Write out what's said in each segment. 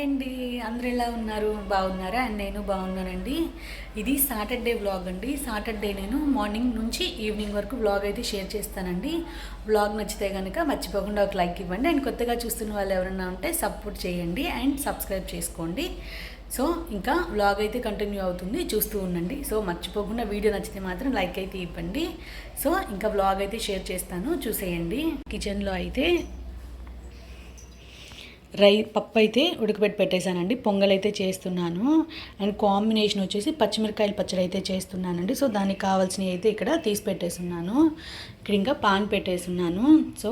అండి, అందరూ ఎలా ఉన్నారు? బాగున్నారా? అండ్ నేను బాగున్నానండి. ఇది సాటర్డే వ్లాగ్ అండి. సాటర్డే నేను మార్నింగ్ నుంచి ఈవినింగ్ వరకు వ్లాగ్ అయితే షేర్ చేస్తానండి. వ్లాగ్ నచ్చితే కనుక మర్చిపోకుండా ఒక లైక్ ఇవ్వండి. అండ్ కొత్తగా చూస్తున్న వాళ్ళు ఎవరైనా ఉంటే సపోర్ట్ చేయండి అండ్ సబ్స్క్రైబ్ చేసుకోండి. సో ఇంకా వ్లాగ్ అయితే కంటిన్యూ అవుతుంది, చూస్తూ ఉండండి. సో మర్చిపోకుండా వీడియో నచ్చితే మాత్రం లైక్ అయితే ఇవ్వండి. సో ఇంకా వ్లాగ్ అయితే షేర్ చేస్తాను, చూసేయండి. కిచెన్లో అయితే పప్పు అయితే ఉడకబెట్టి పెట్టేశానండి. పొంగల్ అయితే చేస్తున్నాను. అండ్ కాంబినేషన్ వచ్చేసి పచ్చిమిరకాయల పచ్చడి అయితే చేస్తున్నానండి. సో దానికి కావాల్సినవి అయితే ఇక్కడ తీసి పెట్టేస్తున్నాను. ఇక్కడ ఇంకా పాన్ పెట్టేస్తున్నాను. సో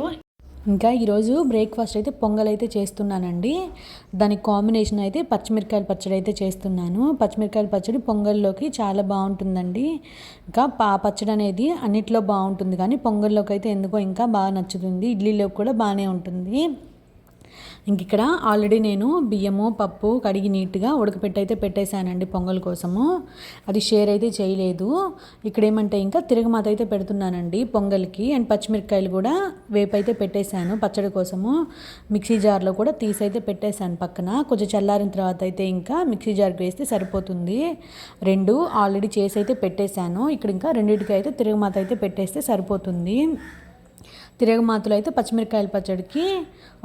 ఇంకా ఈరోజు బ్రేక్ఫాస్ట్ అయితే పొంగల్ అయితే చేస్తున్నానండి. దానికి కాంబినేషన్ అయితే పచ్చిమిరకాయల పచ్చడి అయితే చేస్తున్నాను. పచ్చిమిరకాయల పచ్చడి పొంగల్లోకి చాలా బాగుంటుందండి. ఇంకా పచ్చడి అనేది అన్నిట్లో బాగుంటుంది, కానీ పొంగల్లోకి అయితే ఎందుకో ఇంకా బాగా నచ్చుతుంది. ఇడ్లీలోకి కూడా బాగానే ఉంటుంది. ఇంక ఇక్కడ ఆల్రెడీ నేను బియ్యము పప్పు కడిగి నీట్గా ఉడకపెట్టి అయితే పెట్టేశానండి పొంగల్ కోసము. అది షేర్ అయితే చేయలేదు. ఇక్కడ ఏమంటే ఇంకా తిరగమాత అయితే పెడుతున్నానండి పొంగల్కి. అండ్ పచ్చిమిరకాయలు కూడా వేపు అయితే పెట్టేశాను పచ్చడి కోసము. మిక్సీ జార్లో కూడా తీసైతే పెట్టేశాను పక్కన. కొంచెం చల్లారిన తర్వాత అయితే ఇంకా మిక్సీ జార్కి వేస్తే సరిపోతుంది. రెండు ఆల్రెడీ చేసి అయితే పెట్టేశాను. ఇక్కడ ఇంకా రెండింటికి అయితే తిరగమాత అయితే పెట్టేస్తే సరిపోతుంది. తిరగమాతలో అయితే పచ్చిమిరకాయల పచ్చడికి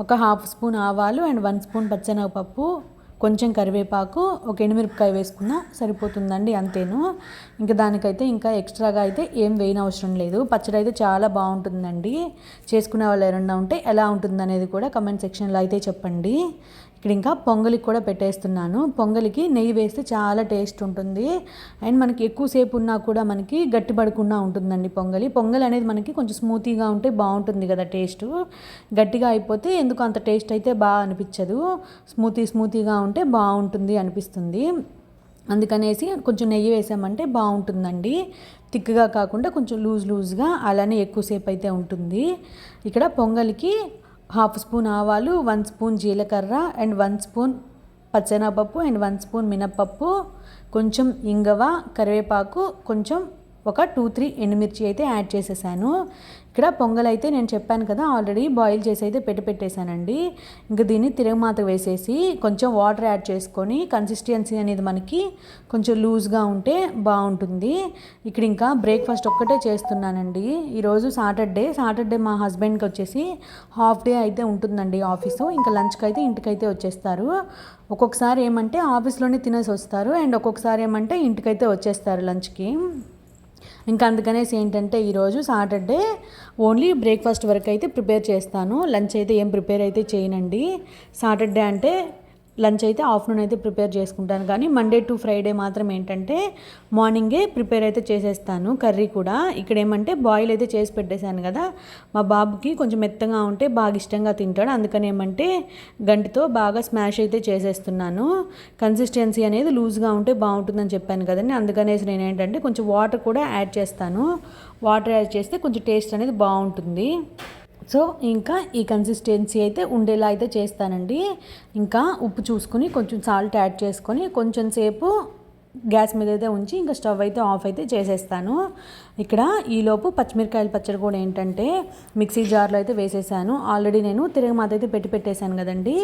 ఒక 1/2 స్పూన్ ఆవాలు అండ్ 1 స్పూన్ పచ్చెనగపప్పు, కొంచెం కరివేపాకు, ఒక ఎండుమిరపకాయ వేసుకున్నా సరిపోతుందండి, అంతేను. ఇంకా దానికైతే ఇంకా ఎక్స్ట్రాగా అయితే ఏం వేయనవసరం లేదు. పచ్చడి అయితే చాలా బాగుంటుందండి. చేసుకునే వాళ్ళు ఎవరన్నా ఉంటే ఎలా ఉంటుందనేది కూడా కమెంట్ సెక్షన్లో అయితే చెప్పండి. ఇక్కడ ఇంకా పొంగలికి కూడా పెట్టేస్తున్నాను. పొంగలికి నెయ్యి వేస్తే చాలా టేస్ట్ ఉంటుంది. అండ్ మనకి ఎక్కువసేపు ఉన్నా కూడా మనకి గట్టిపడకుండా ఉంటుందండి పొంగలి అనేది మనకి కొంచెం స్మూతీగా ఉంటే బాగుంటుంది కదా టేస్ట్. గట్టిగా అయిపోతే ఎందుకు అంత టేస్ట్ అయితే బాగా అనిపించదు. స్మూతీగా ఉంటే బాగుంటుంది అనిపిస్తుంది. అందుకనేసి కొంచెం నెయ్యి వేసామంటే బాగుంటుందండి. థిక్గా కాకుండా కొంచెం లూజ్గా, అలానే ఎక్కువసేపు అయితే ఉంటుంది. ఇక్కడ పొంగలికి 1/2 స్పూన్ ఆవాలు, 1 స్పూన్ జీలకర్ర అండ్ 1 స్పూన్ పచ్చెనగపప్పు అండ్ 1 స్పూన్ మినప్పప్పు, కొంచెం ఇంగవ, కరివేపాకు, కొంచెం ఒక 2-3 ఎండుమిర్చి అయితే యాడ్ చేసేసాను. ఇక్కడ పొంగల్ అయితే నేను చెప్పాను కదా ఆల్రెడీ బాయిల్ చేసి అయితే పెట్టేశానండి. ఇంకా దీన్ని తిరగమాత వేసేసి కొంచెం వాటర్ యాడ్ చేసుకొని కన్సిస్టెన్సీ అనేది మనకి కొంచెం లూజ్గా ఉంటే బాగుంటుంది. ఇక్కడ ఇంకా బ్రేక్ఫాస్ట్ ఒక్కటే చేస్తున్నానండి. ఈరోజు సాటర్డే మా హస్బెండ్కి వచ్చేసి హాఫ్ డే అయితే ఉంటుందండి ఆఫీసు. ఇంకా లంచ్కి అయితే ఇంటికైతే వచ్చేస్తారు. ఒక్కొక్కసారి ఏమంటే ఆఫీస్లోనే తినేసి వస్తారు అండ్ ఒక్కొక్కసారి ఏమంటే ఇంటికైతే వచ్చేస్తారు లంచ్కి. ఇంకా అందుకనేసి ఏంటంటే ఈరోజు సాటర్డే ఓన్లీ బ్రేక్ఫాస్ట్ వరకు అయితే ప్రిపేర్ చేస్తాను. లంచ్ అయితే ఏం ప్రిపేర్ అయితే చేయనండి. సాటర్డే అంటే లంచ్ అయితే ఆఫ్టర్నూన్ అయితే ప్రిపేర్ చేసుకుంటాను, కానీ మండే టు ఫ్రైడే మాత్రం ఏంటంటే మార్నింగే ప్రిపేర్ అయితే చేసేస్తాను. కర్రీ కూడా ఇక్కడ ఏమంటే బాయిల్ అయితే చేసి పెట్టేశాను కదా, మా బాబుకి కొంచెం మెత్తగా ఉంటే బాగా ఇష్టంగా తింటాడు. అందుకని ఏమంటే గంటితో బాగా స్మాష్ అయితే చేసేస్తున్నాను. కన్సిస్టెన్సీ అనేది లూజ్గా ఉంటే బాగుంటుందని చెప్పాను కదండి, అందుకనేసి నేను ఏంటంటే కొంచెం వాటర్ కూడా యాడ్ చేస్తాను. వాటర్ యాడ్ చేస్తే కొంచెం టేస్ట్ అనేది బాగుంటుంది. సో ఇంకా ఈ కన్సిస్టెన్సీ అయితే ఉండేలా అయితే చేస్తానండి. ఇంకా ఉప్పు చూసుకొని కొంచెం సాల్ట్ యాడ్ చేసుకొని కొంచెం సేపు గ్యాస్ మీద అయితే ఉంచి ఇంకా స్టవ్ అయితే ఆఫ్ అయితే చేసేస్తాను. ఇక్కడ ఈలోపు పచ్చిమిరకాయల పచ్చడి కూడా ఏంటంటే మిక్సీ జార్లో అయితే వేసేసాను. ఆల్రెడీ నేను తిరగమాత అయితే పెట్టేశాను కదండి,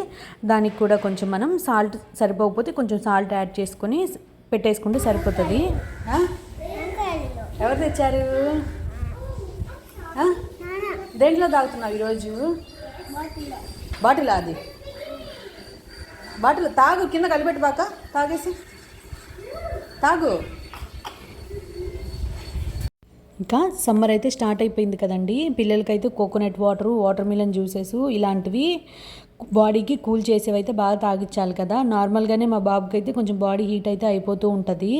దానికి కూడా కొంచెం మనం సాల్ట్ సరిపోకపోతే కొంచెం సాల్ట్ యాడ్ చేసుకొని పెట్టేసుకుంటే సరిపోతుంది. ఎవరు తెచ్చారు? దేంట్లో తాగుతున్నావు ఈరోజు? బాటిల్ అది బాటిల్ తాగు, కింద కలిపెట్టి బాక తాగేసి తాగు. ఇంకా సమ్మర్ అయితే స్టార్ట్ అయిపోయింది కదండి, పిల్లలకైతే కోకోనట్ వాటర్ మిలన్ జ్యూసెస్ ఇలాంటివి బాడీకి కూల్ చేసేవి అయితే బాగా తాగించాలి కదా. నార్మల్గానే మా బాబుకి అయితే కొంచెం బాడీ హీట్ అయితే అయిపోతూ ఉంటుంది.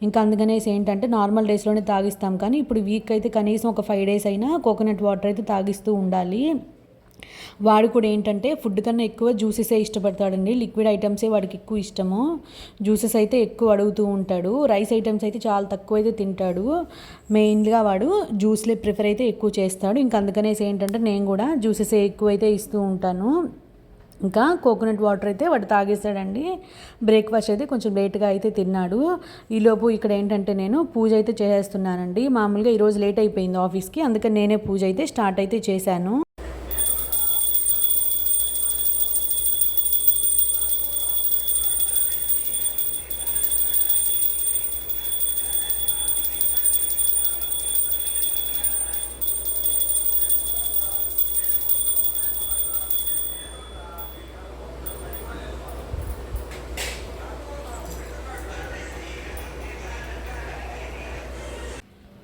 ఇంకా అందుకనేసి ఏంటంటే నార్మల్ డేస్లోనే తాగిస్తాం, కానీ ఇప్పుడు వీక్ అయితే కనీసం ఒక 5 డేస్ అయినా కోకోనట్ వాటర్ అయితే తాగిస్తూ ఉండాలి. వాడు కూడా ఏంటంటే ఫుడ్ కన్నా ఎక్కువ జ్యూసెసే ఇష్టపడతాడండి. లిక్విడ్ ఐటమ్సే వాడికి ఎక్కువ ఇష్టము. జ్యూసెస్ అయితే ఎక్కువ అడుగుతూ ఉంటాడు. రైస్ ఐటమ్స్ అయితే చాలా తక్కువ అయితే తింటాడు. మెయిన్గా వాడు జ్యూస్లే ప్రిఫర్ అయితే ఎక్కువ చేస్తాడు. ఇంకా అందుకనేసి ఏంటంటే నేను కూడా జ్యూసెసే ఎక్కువ అయితే ఇస్తూ ఉంటాను. ఇంకా కోకోనట్ వాటర్ అయితే వాడు తాగేస్తాడండి. బ్రేక్ఫాస్ట్ అయితే కొంచెం లేట్గా అయితే తిన్నాడు. ఈలోపు ఇక్కడ ఏంటంటే నేను పూజ అయితే చేసేస్తున్నానండి. మామూలుగా ఈరోజు లేట్ అయిపోయింది ఆఫీస్కి, అందుకని నేనే పూజ అయితే స్టార్ట్ అయితే చేశాను.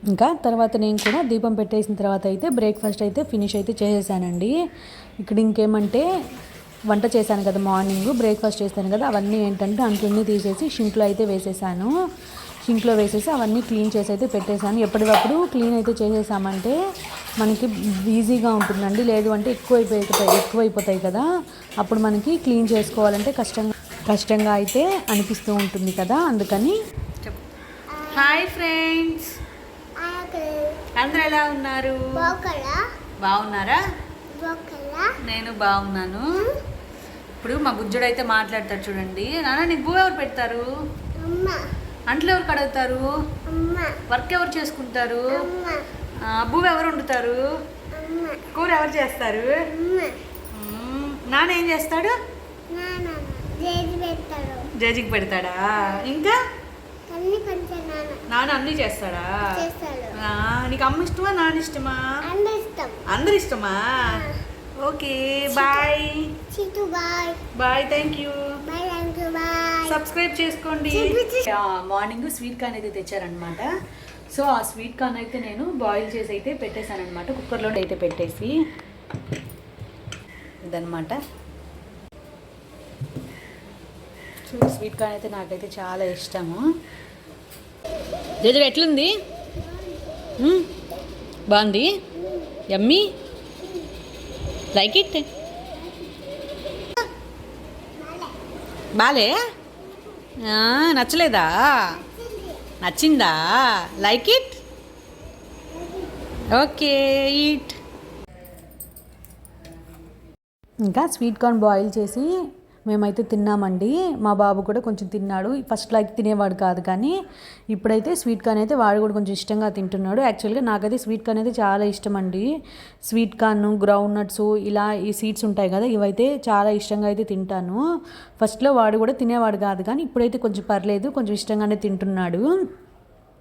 ఇంకా తర్వాత నేను కూడా దీపం పెట్టేసిన తర్వాత అయితే బ్రేక్ఫాస్ట్ అయితే ఫినిష్ అయితే చేసేసానండి. ఇక్కడ ఇంకేమంటే వంట చేశాను కదా, మార్నింగ్ బ్రేక్ఫాస్ట్ చేశాను కదా, అవన్నీ ఏంటంటే అంట్లన్నీ తీసేసి షింక్లో అయితే వేసేసాను. షింక్లో వేసేసి అవన్నీ క్లీన్ చేసి అయితే పెట్టేశాను. ఎప్పటికప్పుడు క్లీన్ అయితే చేసేసామంటే మనకి ఈజీగా ఉంటుందండి. లేదు అంటే ఎక్కువైపోతాయి కదా, అప్పుడు మనకి క్లీన్ చేసుకోవాలంటే కష్టంగా అయితే అనిపిస్తూ ఉంటుంది కదా, అందుకని. హాయ్ ఫ్రెండ్స్, అందరూ ఎలా ఉన్నారు? బాగున్నారా? నేను బాగున్నాను. ఇప్పుడు మా బుజ్జుడు అయితే మాట్లాడతాడు చూడండి. నాన్న నీకు బువ్వ ఎవరు పెడతారు? అంట్లు ఎవరు కడుగుతారు? వర్క్ ఎవరు చేసుకుంటారు? బువ్వ ఎవరు వండుతారు? కూర ఎవరు చేస్తారు? నాన్న ఏం చేస్తాడు? జడ్జికి పెడతాడా? ఇంకా నాన్న అన్నీ చేస్తాడా? నీకు అమ్మ ఇష్టమా, నాన్న ఇష్టమా? అందరు ఇష్టమా? Okay, bye bye, thank you, subscribe చేసుకోండి. మార్నింగ్ స్వీట్ కార్న్ అయితే తెచ్చారనమాట. సో ఆ స్వీట్ కార్న్ అయితే నేను బాయిల్ చేసి అయితే పెట్టేశాను అనమాట, కుక్కర్లో అయితే పెట్టేసి. ఇదనమాట స్వీట్ కార్న్ అయితే నాకైతే చాలా ఇష్టము. జేజు ఎట్లుంది? బాగుంది, యమ్మీ, లైక్ ఇట్. బాలే, నచ్చలేదా? నచ్చిందా? Like it, okay, eat. ఇంకా స్వీట్ కార్న్ బాయిల్ చేసి మేమైతే తిన్నామండి. మా బాబు కూడా కొంచెం తిన్నాడు. ఫస్ట్ లైక్ తినేవాడు కాదు, కానీ ఇప్పుడైతే స్వీట్ కార్న్ అయితే వాడు కూడా కొంచెం ఇష్టంగా తింటున్నాడు. యాక్చువల్గా నాకైతే స్వీట్ కార్న్ అయితే చాలా ఇష్టం అండి. స్వీట్ కార్న్, గ్రౌండ్ నట్స్, ఇలా ఈ సీడ్స్ ఉంటాయి కదా, ఇవైతే చాలా ఇష్టంగా అయితే తింటాను. ఫస్ట్లో వాడు కూడా తినేవాడు కాదు, కానీ ఇప్పుడైతే కొంచెం పర్లేదు, కొంచెం ఇష్టంగానే తింటున్నాడు.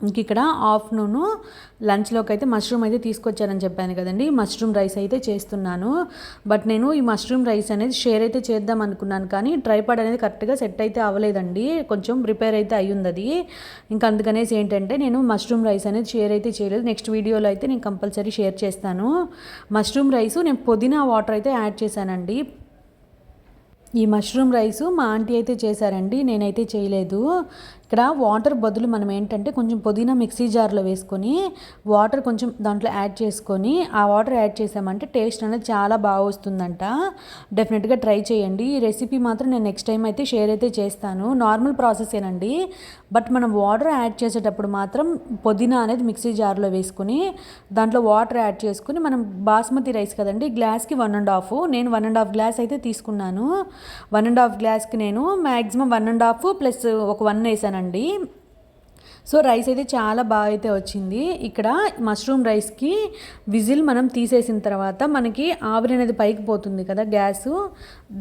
ఇంక ఇక్కడ ఆఫ్టర్నూను లంచ్లోకి అయితే మష్రూమ్ అయితే తీసుకొచ్చానని చెప్పాను కదండి. మష్రూమ్ రైస్ అయితే చేస్తున్నాను. బట్ నేను ఈ మష్రూమ్ రైస్ అనేది షేర్ అయితే చేద్దాం అనుకున్నాను, కానీ ట్రైపాడ్ అనేది కరెక్ట్గా సెట్ అయితే అవ్వలేదండి. కొంచెం రిపేర్ అయితే అయ్యింది అది. ఇంకా అందుకనేసి ఏంటంటే నేను మష్రూమ్ రైస్ అనేది షేర్ అయితే చేయలేదు. నెక్స్ట్ వీడియోలో అయితే నేను కంపల్సరీ షేర్ చేస్తాను. మష్రూమ్ రైస్ నేను పుదీనా వాటర్ అయితే యాడ్ చేశానండి. ఈ మష్రూమ్ రైసు మా ఆంటీ అయితే చేశారండి, నేనైతే చేయలేదు. ఇక్కడ వాటర్ బదులు మనం ఏంటంటే కొంచెం పుదీనా మిక్సీ జార్లో వేసుకొని వాటర్ కొంచెం దాంట్లో యాడ్ చేసుకొని ఆ వాటర్ యాడ్ చేసామంటే టేస్ట్ అనేది చాలా బాగా వస్తుందంట. డెఫినెట్గా ట్రై చేయండి. ఈ రెసిపీ మాత్రం నేను నెక్స్ట్ టైం అయితే షేర్ అయితే చేస్తాను. నార్మల్ ప్రాసెసేనండి, బట్ మనం వాటర్ యాడ్ చేసేటప్పుడు మాత్రం పుదీనా అనేది మిక్సీ జార్లో వేసుకొని దాంట్లో వాటర్ యాడ్ చేసుకుని, మనం బాస్మతి రైస్ కదండి, గ్లాస్కి 1.5, నేను 1.5 గ్లాస్ అయితే తీసుకున్నాను. 1.5 గ్లాస్కి నేను మ్యాక్సిమం 1.5 ప్లస్ ఒక 1 వేసానండి. సో రైస్ అయితే చాలా బాగా అయితే వచ్చింది. ఇక్కడ మష్రూమ్ రైస్కి విజిల్ మనం తీసేసిన తర్వాత మనకి ఆవిరి అనేది పైకి పోతుంది కదా గ్యాసు,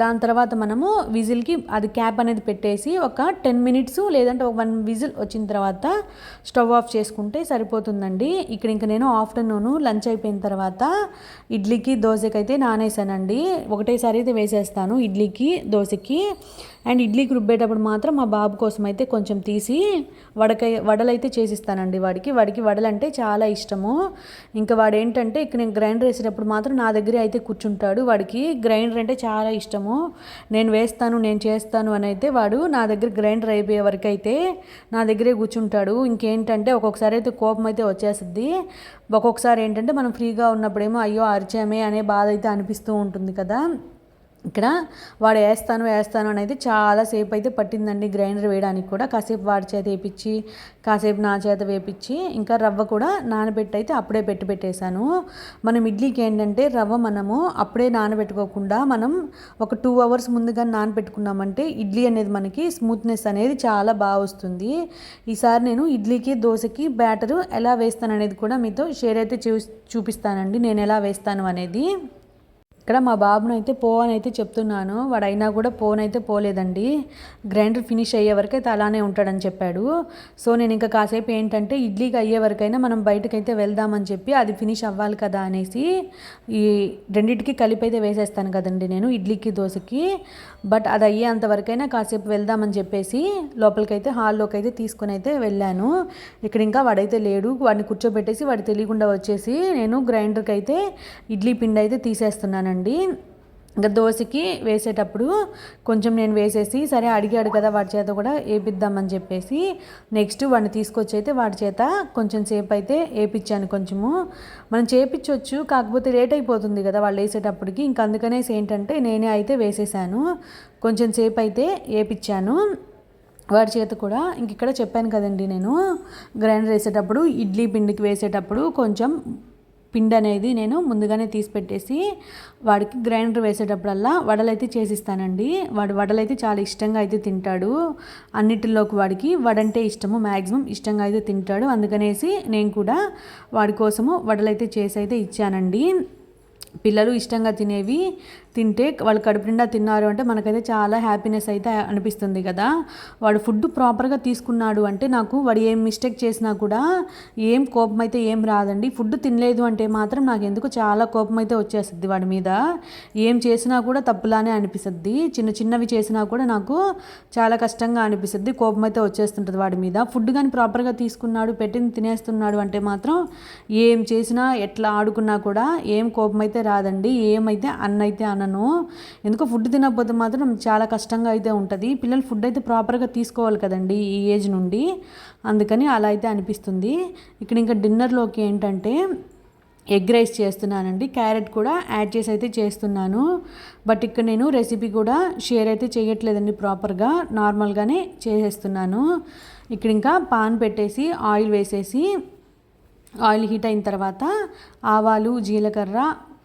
దాని తర్వాత మనము విజిల్కి అది క్యాప్ అనేది పెట్టేసి ఒక 10 మినిట్స్ లేదంటే ఒక 1 విజిల్ వచ్చిన తర్వాత స్టవ్ ఆఫ్ చేసుకుంటే సరిపోతుందండి. ఇక్కడ ఇంకా నేను ఆఫ్టర్నూన్ లంచ్ అయిపోయిన తర్వాత ఇడ్లీకి దోశకి అయితే నానేసానండి. ఒకటేసారి అయితే వేసేస్తాను ఇడ్లీకి దోశకి. అండ్ ఇడ్లీకి రుబ్బేటప్పుడు మాత్రం మా బాబు కోసం అయితే కొంచెం తీసి వడలు అయితే చేసిస్తానండి. వాడికి వడలు అంటే చాలా ఇష్టము. ఇంకా వాడు ఏంటంటే ఇక్కడ నేను గ్రైండర్ వేసేటప్పుడు మాత్రం నా దగ్గరే అయితే కూర్చుంటాడు. వాడికి గ్రైండర్ అంటే చాలా ఇష్టము. నేను వేస్తాను, నేను చేస్తాను అని అయితే వాడు నా దగ్గర గ్రైండర్ అయిపోయే వరకు అయితే నా దగ్గరే కూర్చుంటాడు. ఇంకేంటంటే ఒక్కొక్కసారి అయితే కోపం అయితే వచ్చేస్తుంది. ఒక్కొక్కసారి ఏంటంటే మనం ఫ్రీగా ఉన్నప్పుడేమో అయ్యో అరిచామే అనే బాధ అయితే అనిపిస్తూ ఉంటుంది కదా. ఇక్కడ వాడు వేస్తాను అనేది చాలాసేపు అయితే పట్టిందండి గ్రైండర్ వేయడానికి కూడా. కాసేపు వాడి చేత వేయించి కాసేపు నా చేత వేయించి ఇంకా రవ్వ కూడా నానబెట్టి అయితే అప్పుడే పెట్టేశాను. మనం ఇడ్లీకి ఏంటంటే రవ్వ మనము అప్పుడే నానబెట్టుకోకుండా మనం ఒక 2 అవర్స్ ముందుగా నానబెట్టుకున్నామంటే ఇడ్లీ అనేది మనకి స్మూత్నెస్ అనేది చాలా బాగా వస్తుంది. ఈసారి నేను ఇడ్లీకి దోశకి బ్యాటరు ఎలా వేస్తాను అనేది కూడా మీతో షేర్ అయితే చూపిస్తానండి, నేను ఎలా వేస్తాను అనేది. ఇక్కడ మా బాబును అయితే అని అయితే చెప్తున్నాను, వాడు అయినా కూడా అయితే పోలేదండి. గ్రైండర్ ఫినిష్ అయ్యే వరకు అయితే అలానే ఉంటాడని చెప్పాడు. సో నేను ఇంకా కాసేపు ఏంటంటే ఇడ్లీకి అయ్యే వరకైనా మనం బయటకైతే వెళ్దామని చెప్పి, అది ఫినిష్ అవ్వాలి కదా అనేసి ఈ రెండింటికి కలిపి అయితే వేసేస్తాను కదండి నేను ఇడ్లీకి దోశకి. బట్ అది అయ్యేంత వరకైనా కాసేపు వెళ్దామని చెప్పేసి లోపలికైతే హాల్లోకి అయితే తీసుకుని అయితే వెళ్ళాను. ఇక్కడ ఇంకా వాడైతే లేడు, వాడిని కూర్చోబెట్టేసి వాడు తెలియకుండా వచ్చేసి నేను గ్రైండర్కి అయితే ఇడ్లీ పిండి అయితే తీసేస్తున్నానండి. ఇంకా దోశకి వేసేటప్పుడు కొంచెం నేను వేసేసి, సరే అడిగాడు కదా వాడి చేత కూడా వేపిద్దామని చెప్పేసి నెక్స్ట్ వాడిని తీసుకొచ్చి అయితే వాడి చేత కొంచెం సేపు అయితే వేపించాను. కొంచెము మనం చేపించవచ్చు, కాకపోతే లేట్ అయిపోతుంది కదా వాళ్ళు వేసేటప్పటికి. ఇంక అందుకనేసి ఏంటంటే నేనే అయితే వేసేసాను, కొంచెం సేపు అయితే వేపించాను వాడి చేత కూడా. ఇంక ఇక్కడ చెప్పాను కదండి నేను గ్రైండర్ వేసేటప్పుడు ఇడ్లీ పిండికి వేసేటప్పుడు కొంచెం పిండి అనేది నేను ముందుగానే తీసి పెట్టేసి వాడికి గ్రైండర్ వేసేటప్పుడల్లా వడలైతే చేసిస్తానండి. వాడు వడలైతే చాలా ఇష్టంగా అయితే తింటాడు. అన్నిటిలోకి వాడికి వడంటే ఇష్టము, మ్యాక్సిమం ఇష్టంగా అయితే తింటాడు. అందుకనేసి నేను కూడా వాడి కోసము వడలైతే చేసి అయితే ఇచ్చానండి. పిల్లలు ఇష్టంగా తినేవి తింటే వాళ్ళు కడుపు నిండా తిన్నారు అంటే మనకైతే చాలా హ్యాపీనెస్ అయితే అనిపిస్తుంది కదా. వాడు ఫుడ్ ప్రాపర్గా తీసుకున్నాడు అంటే నాకు వాడు ఏం మిస్టేక్ చేసినా కూడా ఏం కోపం అయితే ఏం రాదండి. ఫుడ్ తినలేదు అంటే మాత్రం నాకు ఎందుకు చాలా కోపం అయితే వచ్చేస్తుంది వాడి మీద. ఏం చేసినా కూడా తప్పులానే అనిపిస్తుంది, చిన్న చిన్నవి చేసినా కూడా నాకు చాలా కష్టంగా అనిపిస్తుంది, కోపం అయితే వచ్చేస్తుంటుంది వాడి మీద. ఫుడ్ కానీ ప్రాపర్గా తీసుకున్నాడు, పెట్టింది తినేస్తున్నాడు అంటే మాత్రం ఏం చేసినా ఎట్లా ఆడుకున్నా కూడా ఏం కోపం అయితే రాదండి. ఏమైతే అన్నైతే అనను. ఎందుకో ఫుడ్ తినకపోతే మాత్రం చాలా కష్టంగా అయితే ఉంటుంది. పిల్లలు ఫుడ్ అయితే ప్రాపర్గా తీసుకోవాలి కదండి ఈ ఏజ్ నుండి, అందుకని అలా అయితే అనిపిస్తుంది. ఇక్కడ ఇంకా డిన్నర్లోకి ఏంటంటే ఎగ్ రైస్ చేస్తున్నానండి, క్యారెట్ కూడా యాడ్ చేసి అయితే చేస్తున్నాను. బట్ ఇక్కడ నేను రెసిపీ కూడా షేర్ అయితే చేయట్లేదండి, ప్రాపర్గా నార్మల్గానే చేసేస్తున్నాను. ఇక్కడ ఇంకా పాన్ పెట్టేసి ఆయిల్ వేసేసి, ఆయిల్ హీట్ అయిన తర్వాత ఆవాలు, జీలకర్ర,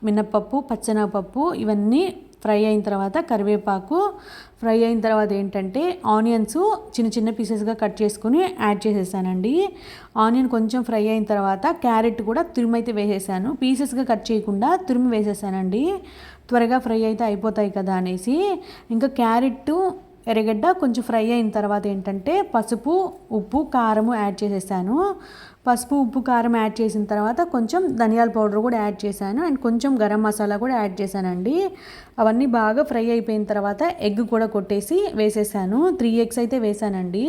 మినప్పప్పు, పచ్చెనగపప్పు ఇవన్నీ ఫ్రై అయిన తర్వాత కరివేపాకు ఫ్రై అయిన తర్వాత ఏంటంటే ఆనియన్స్ చిన్న చిన్న పీసెస్గా కట్ చేసుకుని యాడ్ చేసేసానండి. ఆనియన్ కొంచెం ఫ్రై అయిన తర్వాత క్యారెట్ కూడా తురిమి అయితే వేసేసాను, పీసెస్గా కట్ చేయకుండా తురిమి వేసేసానండి. త్వరగా ఫ్రై అయితే అయిపోతాయి కదా అనేసి. ఇంకా క్యారెట్, ఎర్రగడ్డ కొంచెం ఫ్రై అయిన తర్వాత ఏంటంటే పసుపు, ఉప్పు, కారము యాడ్ చేసేసాను. పసుపు, ఉప్పు, కారం యాడ్ చేసిన తర్వాత కొంచెం ధనియాల పౌడర్ కూడా యాడ్ చేశాను అండ్ కొంచెం గరం మసాలా కూడా యాడ్ చేశానండి. అవన్నీ బాగా ఫ్రై అయిపోయిన తర్వాత ఎగ్ కూడా కొట్టేసి వేసేసాను. 3 eggs అయితే వేసానండి,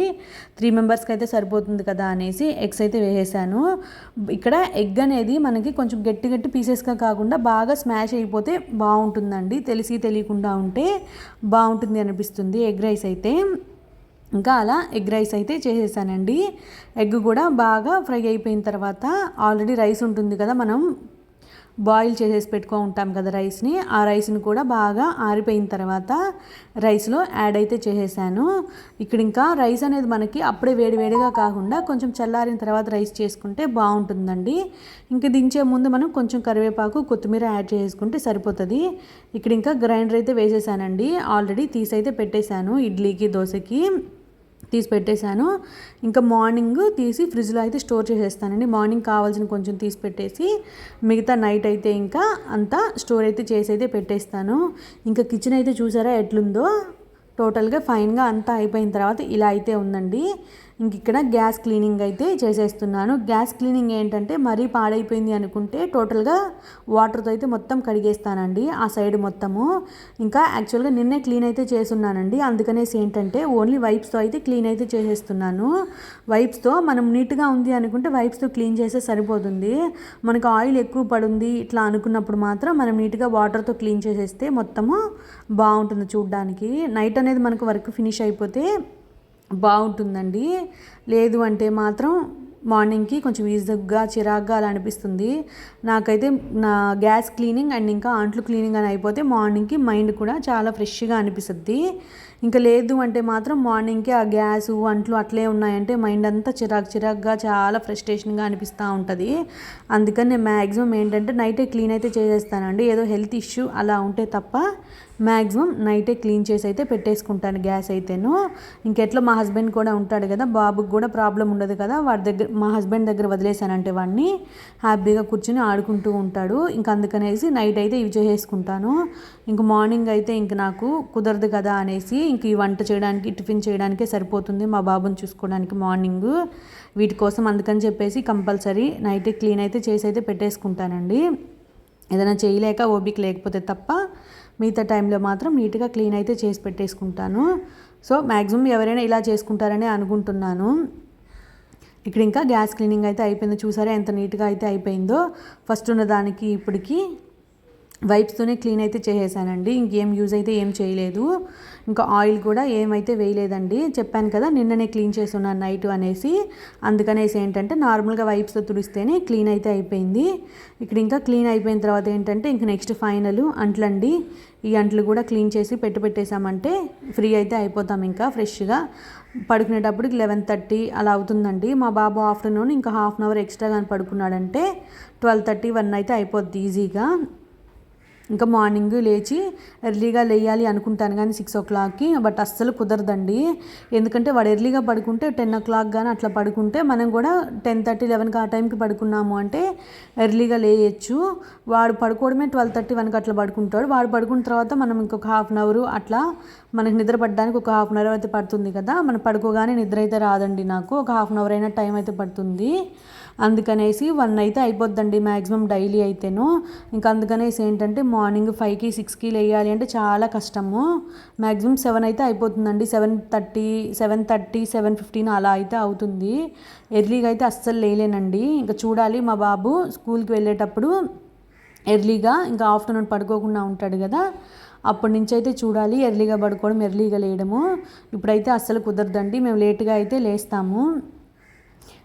3 మెంబర్స్కి అయితే సరిపోతుంది కదా అనేసి ఎగ్స్ అయితే వేసేసాను. ఇక్కడ ఎగ్ అనేది మనకి కొంచెం గట్టి గట్టి పీసెస్గా కాకుండా బాగా స్మాష్ అయిపోతే బాగుంటుందండి, తెలిసి తెలియకుండా ఉంటే బాగుంటుంది అనిపిస్తుంది ఎగ్ రైస్ అయితే. ఇంకా అలా ఎగ్ రైస్ అయితే చేసేసానండి. ఎగ్ కూడా బాగా ఫ్రై అయిపోయిన తర్వాత ఆల్రెడీ రైస్ ఉంటుంది కదా, మనం బాయిల్ చేసేసి ఉంటాం కదా రైస్ని, ఆ రైస్ని కూడా బాగా ఆరిపోయిన తర్వాత రైస్లో యాడ్ అయితే చేసేసాను. ఇక్కడ ఇంకా రైస్ అనేది మనకి అప్పుడే వేడివేడిగా కాకుండా కొంచెం చల్లారిన తర్వాత రైస్ చేసుకుంటే బాగుంటుందండి. ఇంకా దించే ముందు మనం కొంచెం కరివేపాకు, కొత్తిమీర యాడ్ చేసుకుంటే సరిపోతుంది. ఇక్కడ ఇంకా గ్రైండర్ అయితే వేసేసానండి, ఆల్రెడీ తీసి అయితే పెట్టేశాను, ఇడ్లీకి దోశకి తీసి పెట్టేశాను. ఇంకా మార్నింగ్ తీసి ఫ్రిడ్జ్లో అయితే స్టోర్ చేసేస్తానండి. మార్నింగ్ కావాల్సిన కొంచెం తీసి పెట్టేసి మిగతా నైట్ అయితే ఇంకా అంతా స్టోర్ అయితే చేసి అయితే పెట్టేస్తాను. ఇంకా కిచెన్ అయితే చూసారా ఎట్లుందో, టోటల్గా ఫైన్గా అంతా అయిపోయిన తర్వాత ఇలా అయితే ఉందండి. ఇంక ఇక్కడ గ్యాస్ క్లీనింగ్ అయితే చేసేస్తున్నాను. గ్యాస్ క్లీనింగ్ ఏంటంటే మరీ పాడైపోయింది అనుకుంటే టోటల్గా వాటర్తో అయితే మొత్తం కడిగేస్తానండి ఆ సైడ్ మొత్తము. ఇంకా యాక్చువల్గా నిన్నే క్లీన్ అయితే చేస్తున్నానండి, అందుకనేసి ఏంటంటే ఓన్లీ వైప్స్తో అయితే క్లీన్ అయితే చేసేస్తున్నాను. వైప్స్తో మనం నీట్గా ఉంది అనుకుంటే వైప్స్తో క్లీన్ చేస్తే సరిపోతుంది. మనకు ఆయిల్ ఎక్కువ పడుంది ఇట్లా అనుకున్నప్పుడు మాత్రం మనం నీట్గా వాటర్తో క్లీన్ చేసేస్తే మొత్తము బాగుంటుంది చూడ్డానికి. నైట్ అనేది మనకు వర్క్ ఫినిష్ అయిపోతే బాగుంటుందండి, లేదు అంటే మాత్రం మార్నింగ్కి కొంచెం ఈజీగా చిరాగ్గా అలా అనిపిస్తుంది నాకైతే. నా గ్యాస్ క్లీనింగ్ అండ్ ఇంకా అంట్లు క్లీనింగ్ అని అయిపోతే మార్నింగ్కి మైండ్ కూడా చాలా ఫ్రెష్గా అనిపిస్తుంది. ఇంకా లేదు అంటే మాత్రం మార్నింగ్కి ఆ గ్యాస్ అంట్లు అట్లే ఉన్నాయంటే మైండ్ అంతా చిరాకుగా చాలా ఫ్రస్ట్రేషన్గా అనిపిస్తూ ఉంటుంది. అందుకని నేను మ్యాక్సిమం ఏంటంటే నైటే క్లీన్ అయితే చేసేస్తానండి. ఏదో హెల్త్ ఇష్యూ అలా ఉంటే తప్ప మ్యాక్సిమం నైటే క్లీన్ చేసి అయితే పెట్టేసుకుంటాను గ్యాస్ అయితేను. ఇంకెట్లా మా హస్బెండ్ కూడా ఉంటాడు కదా, బాబుకి కూడా ప్రాబ్లం ఉండదు కదా, వాడి దగ్గర మా హస్బెండ్ దగ్గర వదిలేసానంటే వాడిని హ్యాపీగా కూర్చొని ఆడుకుంటూ ఉంటాడు. ఇంక అందుకనేసి నైట్ అయితే ఇవి చేసేసుకుంటాను. ఇంక మార్నింగ్ అయితే ఇంక నాకు కుదరదు కదా అనేసి ఇంక ఈ వంట చేయడానికి టిఫిన్ చేయడానికే సరిపోతుంది మా బాబుని చూసుకోవడానికి మార్నింగ్. వీటి కోసం అందుకని చెప్పేసి కంపల్సరీ నైటే క్లీన్ అయితే చేసి అయితే పెట్టేసుకుంటానండి. ఏదైనా చేయలేక ఓపిక లేకపోతే తప్ప మిగతా టైంలో మాత్రం నీట్గా క్లీన్ అయితే చేసి పెట్టేసుకుంటాను. సో మ్యాక్సిమం ఎవరైనా ఇలా చేసుకుంటారని అనుకుంటున్నాను. ఇక్కడ ఇంకా గ్యాస్ క్లీనింగ్ అయితే అయిపోయింది. చూసారా ఎంత నీట్గా అయితే అయిపోయిందో. ఫస్ట్ ఉన్న దానికి ఇప్పటికి వైప్స్తోనే క్లీన్ అయితే చేసేసానండి. ఇంకేం యూజ్ అయితే ఏం చేయలేదు. ఇంకా ఆయిల్ కూడా ఏమైతే వేయలేదండి. చెప్పాను కదా నిన్ననే క్లీన్ చేస్తున్నాను నైట్ అనేసి. అందుకనేసి ఏంటంటే నార్మల్గా వైప్స్తో తుడిస్తేనే క్లీన్ అయితే అయిపోయింది. ఇక్కడ ఇంకా క్లీన్ అయిపోయిన తర్వాత ఏంటంటే ఇంక నెక్స్ట్ ఫైనల్ అంట్లండి. ఈ అంట్లు కూడా క్లీన్ చేసి పెట్టేసామంటే ఫ్రీ అయితే అయిపోతాం. ఇంకా ఫ్రెష్గా పడుకునేటప్పటికి 11:30 అలా అవుతుందండి. మా బాబు ఆఫ్టర్నూన్ ఇంకా హాఫ్ అన్ అవర్ ఎక్స్ట్రా కానీ పడుకున్నాడంటే 12:30, 1 అయితే అయిపోద్ది ఈజీగా. ఇంకా మార్నింగ్ లేచి ఎర్లీగా లేయాలి అనుకుంటాను కానీ 6 o'clockకి, బట్ అస్సలు కుదరదండి. ఎందుకంటే వాడు ఎర్లీగా పడుకుంటే 10 o'clock కానీ అట్లా పడుకుంటే మనం కూడా 10:30, 11కి ఆ టైంకి పడుకున్నాము అంటే ఎర్లీగా లేయచ్చు. వాడు పడుకోవడమే 12:30, 1కి అట్లా పడుకుంటాడు. వాడు పడుకున్న తర్వాత మనం ఇంకొక హాఫ్ అన్ అవర్ అట్లా మనకి నిద్ర పడడానికి ఒక హాఫ్ అన్ అవర్ అయితే పడుతుంది కదా. మనం పడుకోగానే నిద్ర అయితే రాదండి నాకు. ఒక హాఫ్ అన్ అవర్ అయినా టైం అయితే పడుతుంది. అందుకనేసి 1 అయితే అయిపోద్దండి మ్యాక్సిమం డైలీ అయితేను. ఇంకా అందుకనేసి ఏంటంటే మార్నింగ్ 5కి 6కి లేయాలి అంటే చాలా కష్టము. మ్యాక్సిమం 7 అయితే అయిపోతుందండి. 7:30, 7:15 అలా అయితే అవుతుంది. ఎర్లీగా అయితే అస్సలు లేలేనండి. ఇంకా చూడాలి మా బాబు స్కూల్కి వెళ్ళేటప్పుడు ఎర్లీగా ఇంకా ఆఫ్టర్నూన్ పడుకోకుండా ఉంటాడు కదా, అప్పటి నుంచి అయితే చూడాలి ఎర్లీగా పడుకోవడం ఎర్లీగా లేయడము. ఇప్పుడైతే అస్సలు కుదరదండి. మేము లేట్గా అయితే లేస్తాము.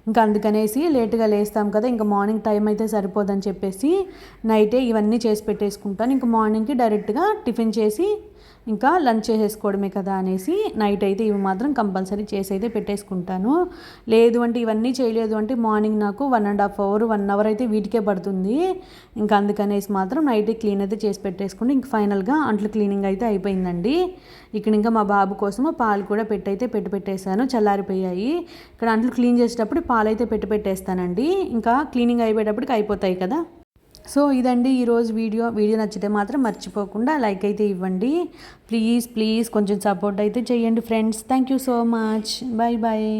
ఇంకా అందుకనేసి లేట్గా లేస్తాం కదా, ఇంకా మార్నింగ్ టైం అయితే సరిపోదని చెప్పేసి నైటే ఇవన్నీ చేసి పెట్టేసుకుంటాను. ఇంకా మార్నింగ్కి డైరెక్ట్గా టిఫిన్ చేసి ఇంకా లంచ్ చేసేసుకోవడమే కదా అనేసి నైట్ అయితే ఇవి మాత్రం కంపల్సరీ చేసి అయితే పెట్టేసుకుంటాను. లేదు అంటే ఇవన్నీ చేయలేదు అంటే మార్నింగ్ నాకు 1.5 hour 1 hour అయితే వీటికే పడుతుంది. ఇంకా అందుకనేసి మాత్రం నైట్ క్లీన్ అయితే చేసి పెట్టేసుకుంటే ఇంక ఫైనల్గా అంట్లు క్లీనింగ్ అయితే అయిపోయిందండి. ఇక్కడ ఇంకా మా బాబు కోసము పాలు కూడా పెట్టేసాను, చల్లారిపోయాయి. ఇక్కడ అంట్లు క్లీన్ చేసేటప్పుడు పాలు అయితే పెట్టేస్తానండి. ఇంకా క్లీనింగ్ అయిపోయేటప్పటికి అయిపోతాయి కదా. సో ఇదండి ఈరోజు వీడియో నచ్చితే మాత్రం మర్చిపోకుండా లైక్ అయితే ఇవ్వండి. ప్లీజ్ కొంచెం సపోర్ట్ అయితే చేయండి friends. Thank you so much. Bye.